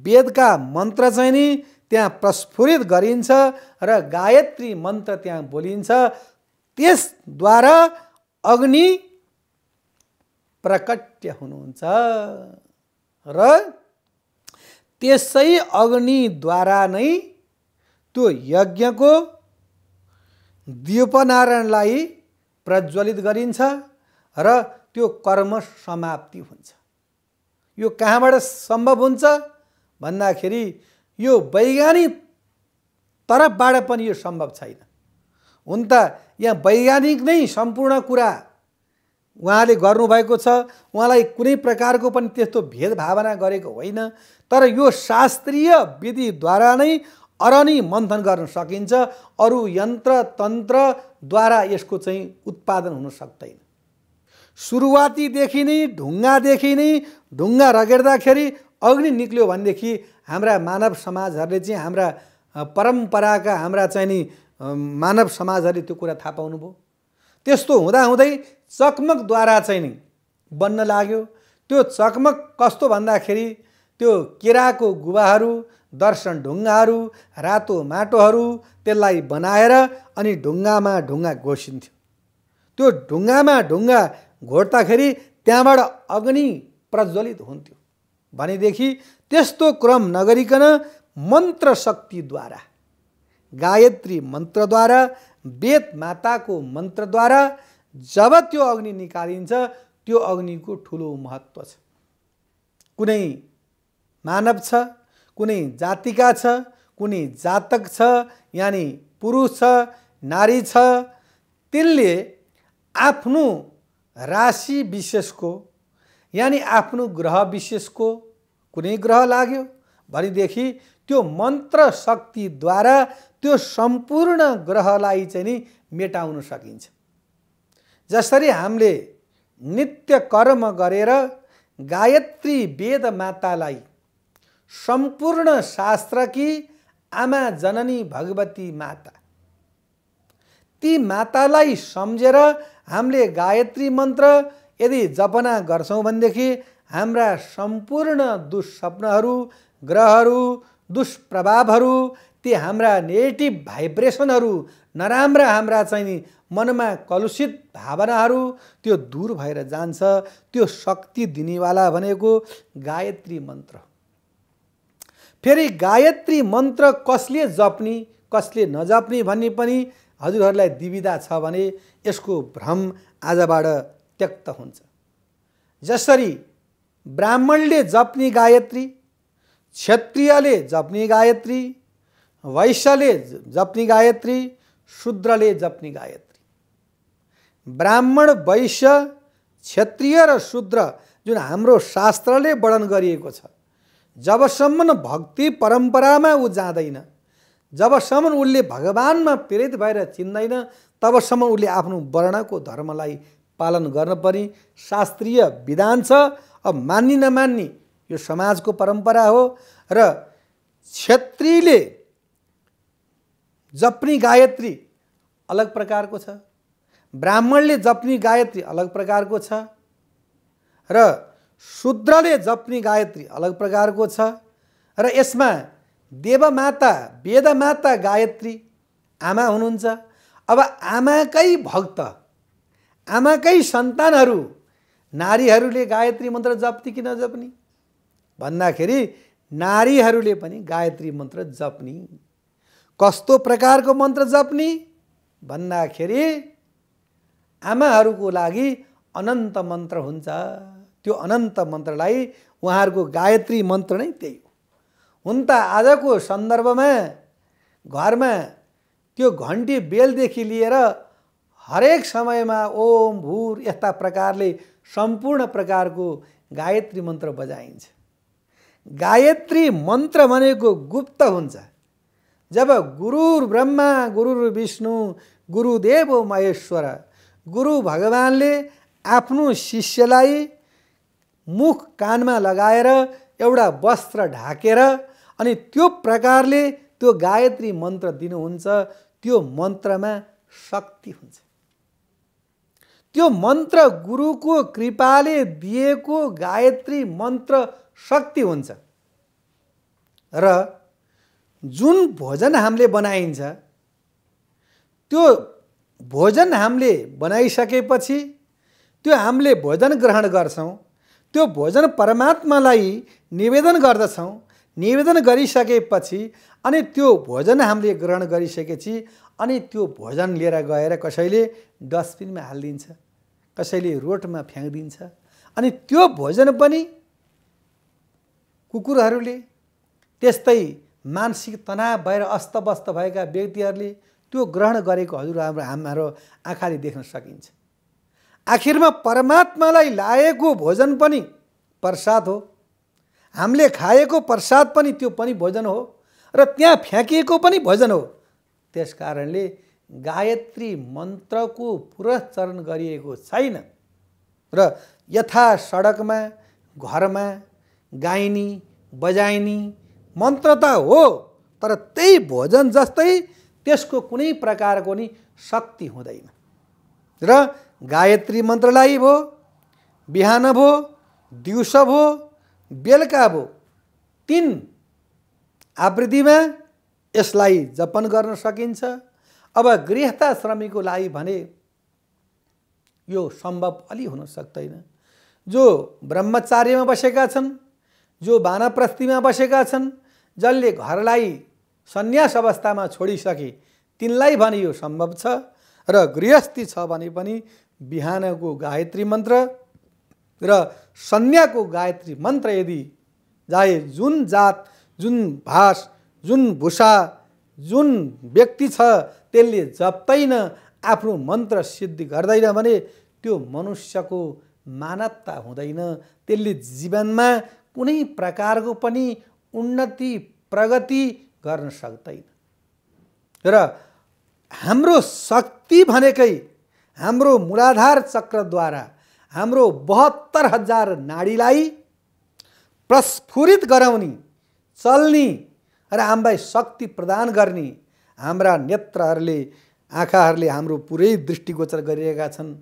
वेदका मन्त्र चाहिँ नि त्यहाँ प्रस्फुरित गरिन्छ र गायत्री मन्त्र त्यहाँ बोलिन्छ, त्यसद्वारा अग्नि प्रकट्य हुनुहुन्छ र त्यसै अग्निद्वारा नै त्यो यज्ञको दीपनारायणलाई प्रज्वलित गरिन्छ र त्यो कर्म समाप्ति हुन्छ। यो कहाँबाट सम्भव हुन्छ भन्दाखेरि यो वैज्ञानिक तरफबाट पनि यो सम्भव छैन। हुन त यहाँ वैज्ञानिक नै सम्पूर्ण कुरा उहाँले गर्नुभएको छ, उहाँलाई कुनै प्रकारको पनि त्यस्तो भेदभावना गरेको होइन, तर यो शास्त्रीय विधिद्वारा नै अरनी मन्थन गर्न सकिन्छ, अरू यन्त्र तन्त्रद्वारा यसको चाहिँ उत्पादन हुन सक्दैन। सुरुवातीदेखि नै ढुङ्गादेखि नै ढुङ्गा रगेर्दाखेरि अग्नि निक्ल्यो भनेदेखि हाम्रा मानव समाजहरूले चाहिँ हाम्रा परम्पराका हाम्रा चाहिँ नि मानव समाजहरूले त्यो कुरा थाहा पाउनुभयो। त्यस्तो हुँदाहुँदै चकमकद्वारा चाहिँ नि बन्न लाग्यो। त्यो चकमक कस्तो भन्दाखेरि त्यो केराको गुबाहरू, दर्शन ढुङ्गाहरू, रातो माटोहरू त्यसलाई बनाएर अनि ढुङ्गामा ढुङ्गा घोषिन्थ्यो। त्यो ढुङ्गामा ढुङ्गा घोट्दाखेरि त्यहाँबाट अग्नि प्रज्वलित हुन्थ्यो भनेदेखि त्यस्तो क्रम नगरिकन मन्त्र शक्तिद्वारा, गायत्री मन्त्रद्वारा, वेद माताको मन्त्रद्वारा जब त्यो अग्नि निकालिन्छ त्यो अग्निको ठुलो महत्त्व छ। कुनै मानव छ, कुनै जातिका छ, कुनै जातक छ, यानि पुरुष छ, नारी छ, तिनले आफ्नो राशि विशेषको यानि आफ्नो ग्रह विशेषको कुनै ग्रह लाग्यो भनेदेखि त्यो मन्त्र शक्तिद्वारा त्यो सम्पूर्ण ग्रहलाई चाहिँ नि मेटाउन सकिन्छ। जसरी हामीले नित्य कर्म गरेर गायत्री वेद मातालाई सम्पूर्ण शास्त्रकी आमा जननी भगवती माता, ती मातालाई सम्झेर हामीले गायत्री मन्त्र यदि जपना गर्छौँ भनेदेखि हाम्रा सम्पूर्ण दुःस्वप्नहरू, ग्रहहरू, दुष्प्रभावहरू, ती हाम्रा नेगेटिभ भाइब्रेसनहरू, नराम्रा हाम्रा चाहिँ नि मनमा कलुषित भावनाहरू त्यो दूर भएर जान्छ। त्यो शक्ति दिनेवाला भनेको गायत्री मन्त्र। फेरि गायत्री मन्त्र कसले जप्ने कसले नजप्ने भन्ने पनि हजुरहरूलाई दुविधा छ भने यसको भ्रम आजबाट त्यक्त हुन्छ। जसरी ब्राह्मणले जप्ने गायत्री, क्षत्रियले जप्ने गायत्री, वैश्यले जप्ने गायत्री, शूद्रले जप्ने गायत्री। ब्राह्मण, वैश्य, क्षत्रिय र शूद्र जुन हाम्रो शास्त्रले वर्णन गरिएको छ, जबसम्म भक्ति परम्परामा ऊ जाँदैन, जबसम्म उसले भगवानमा प्रेरित भएर चिन्दैन, तबसम्म उसले आफ्नो वर्णको धर्मलाई पालन गर्न पर्ने शास्त्रीय विधान छ। अब मान्ने नमान्ने यो समाजको परम्परा हो। र क्षत्रियले जप्ने गायत्री अलग प्रकारको छ, ब्राह्मणले जप्ने गायत्री अलग प्रकारको छ र शूद्रले जप्ने गायत्री अलग प्रकारको छ। र यसमा देवमाता वेदमाता गायत्री आमा हुनुहुन्छ। अब आमाकै भक्त, आमाकै सन्तानहरू नारीहरूले गायत्री मन्त्र जप्ने कि नजप्ने भन्दाखेरि नारीहरूले पनि गायत्री मन्त्र जप्ने। कस्तो प्रकारको मन्त्र जप्ने भन्दाखेरि आमाहरूको लागि अनन्त मन्त्र हुन्छ। त्यो अनन्त मन्त्रलाई उहाँहरूको गायत्री मन्त्र नै त्यही हो। हुन त आजको सन्दर्भमा घरमा त्यो घन्टी बेलदेखि लिएर हरेक समयमा ओम भूर यस्ता प्रकारले सम्पूर्ण प्रकारको गायत्री मन्त्र बजाइन्छ। गायत्री मन्त्र भनेको गुप्त हुन्छ। जब गुरुर ब्रह्मा गुरुर विष्णु गुरुदेव महेश्वर, गुरु भगवानले आफ्नो शिष्यलाई मुख कानमा लगाएर एउटा वस्त्र ढाकेर अनि त्यो प्रकारले त्यो गायत्री मन्त्र दिनुहुन्छ, त्यो मन्त्रमा शक्ति हुन्छ। त्यो मन्त्र गुरुको कृपाले दिएको गायत्री मन्त्र शक्ति हुन्छ। र जुन भोजन हामीले बनाइन्छ त्यो भोजन हामीले बनाइसकेपछि त्यो हामीले भोजन ग्रहण गर्छौँ, त्यो भोजन परमात्मालाई निवेदन गर्दछौँ। निवेदन गरिसकेपछि अनि त्यो भोजन हामीले ग्रहण गरिसकेपछि अनि त्यो भोजन लिएर गएर कसैले डस्टबिनमा हालिदिन्छ, कसैले रोडमा फ्याँकिदिन्छ। अनि त्यो भोजन पनि कुकुरहरूले, त्यस्तै मानसिक तनाव भएर अस्तव्यस्त भएका व्यक्तिहरूले त्यो ग्रहण गरेको हजुर हाम्रो आँखाले देख्न सकिन्छ। आखिरमा परमात्मालाई लागेको भोजन पनि प्रसाद हो, हामीले खाएको प्रसाद पनि त्यो पनि भोजन हो र त्यहाँ फ्याँकिएको पनि भोजन हो। त्यसकारणले गायत्री मन्त्रको पुरस्चरण गरिएको छैन। र यथा सडकमा घरमा गाइनी बजाइनी मन्त्र त हो, तर त्यही भोजन जस्तै त्यसको कुनै प्रकारको नि शक्ति हुँदैन। र गायत्री मन्त्रलाई भो बिहान भो दिउँसो भो बेलुका भो 3 आवृत्तिमा यसलाई जपन गर्न सकिन्छ। अब गृहस्थ श्रमिकको लागि भने यो सम्भव अलि हुन सक्दैन। जो ब्रह्मचार्यमा बसेका छन्, जो वानप्रस्थीमा बसेका छन्, जसले घरलाई सन्यास अवस्थामा छोडिसके तिनलाई भने यो सम्भव छ। र गृहस्थी छ भने पनि बिहानको गायत्री मन्त्र र सन्ध्याको गायत्री मन्त्र यदि चाहे जुन जात, जुन भाष, जुन भूषा, जुन व्यक्ति छ त्यसले जप्दैन, आफ्नो मन्त्र सिद्धि गर्दैन भने त्यो मनुष्यको मानवता हुँदैन। त्यसले जीवनमा कुनै प्रकारको पनि उन्नति प्रगति गर्न सक्दैन। र हाम्रो शक्ति भनेकै हाम्रो मूलाधार चक्रद्वारा हाम्रो 72,000 नाडीलाई प्रस्फुरित गराउने, चल्ने र हामीलाई शक्ति प्रदान गर्ने। हाम्रा नेत्रहरूले, आँखाहरूले हाम्रो पुरै दृष्टिगोचर गरिरहेका छन्।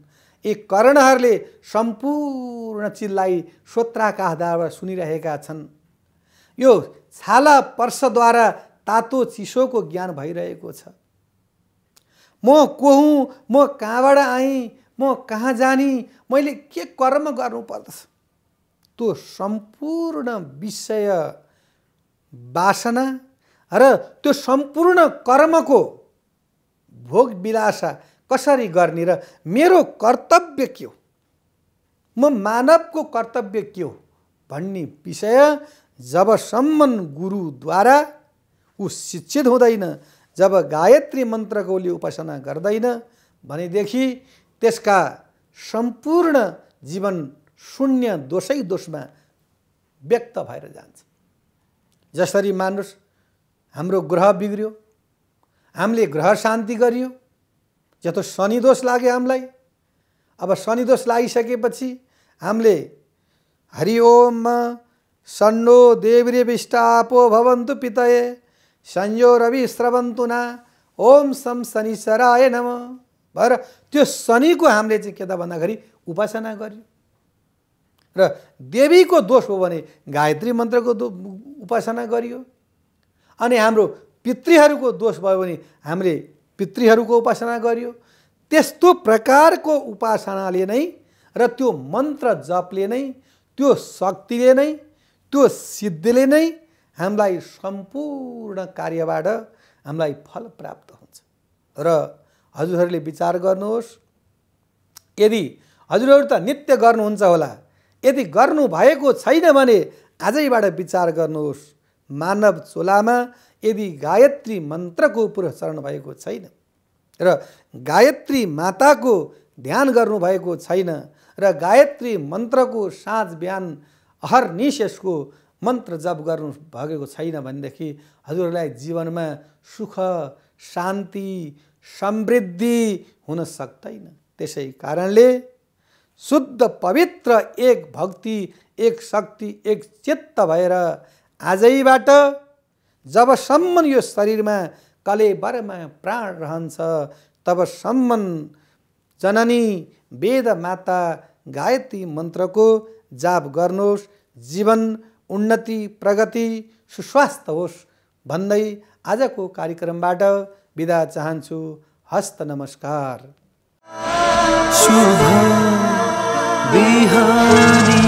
यी कर्णहरूले सम्पूर्ण चिजलाई श्रोत्राकाशद्वारा सुनिरहेका छन्। यो छाला पर्शद्वारा तातो चिसोको ज्ञान भइरहेको छ। म को हुँ, म कहाँबाट आएँ, म कहाँ जाने, मैले के कर्म गर्नुपर्दछ, त्यो सम्पूर्ण विषय वासना र त्यो सम्पूर्ण कर्मको भोग विलासा कसरी गर्ने र मेरो कर्तव्य के हो, म मानवको कर्तव्य के हो भन्ने विषय जबसम्म गुरुद्वारा ऊ शिक्षित हुँदैन, जब गायत्री मन्त्रको उसले उपासना गर्दैन भनेदेखि त्यसका सम्पूर्ण जीवन शून्य दोषै दोषमा व्यक्त भएर जान्छ। जसरी मानुस हाम्रो ग्रह बिग्रियो, हामीले ग्रह शान्ति गरियो, जस्तो शनि दोष लाग्यो हामीलाई। अब शनि दोष लागिसकेपछि हामीले हरि ओम सन्नो देवीरेविष्टापो भवन्तु पितये संयो रवि स्रवन्तु न ओम सम शनिश्चराय नमः भएर त्यो शनिको हामीले चाहिँ के त भन्दाखेरि उपासना गर्यो। र देवीको दोष हो भने गायत्री मन्त्रको उपासना गरियो। अनि हाम्रो पितृहरूको दोष भयो भने हामीले पितृहरूको उपासना गरियो। त्यस्तो प्रकारको उपासनाले नै र त्यो मन्त्र जपले नै, त्यो शक्तिले नै, त्यो सिद्धिले नै हामीलाई सम्पूर्ण कार्यबाट हामीलाई फल प्राप्त हुन्छ। र हजुरहरूले विचार गर्नुहोस्, यदि हजुरहरू त नित्य गर्नुहुन्छ होला, यदि गर्नु भएको छैन भने आजैबाट विचार गर्नुहोस्। मानव चोलामा यदि गायत्री मन्त्रको पुरस्चरण भएको छैन र गायत्री माताको ध्यान गर्नुभएको छैन र गायत्री मन्त्रको साँझ बिहान अहर्निश यसको मन्त्र जप गर्नु भएको छैन भनेदेखि हजुरहरूलाई जीवनमा सुख, शान्ति, समृद्धि हुन सक्दैन। त्यसै कारणले शुद्ध पवित्र एक भक्ति, एक शक्ति, एक चित्त भएर आजैबाट जबसम्म यो शरीरमा कलेबरमा प्राण रहन्छ तबसम्म जननी वेद माता गायत्री मन्त्रको जाप गर्नुहोस्। जीवन उन्नति, प्रगति, सुस्वास्थ्य होस् भन्दै आजको कार्यक्रमबाट बिदा चाहन्छु। हस्त नमस्कार। शुभ बिहानी।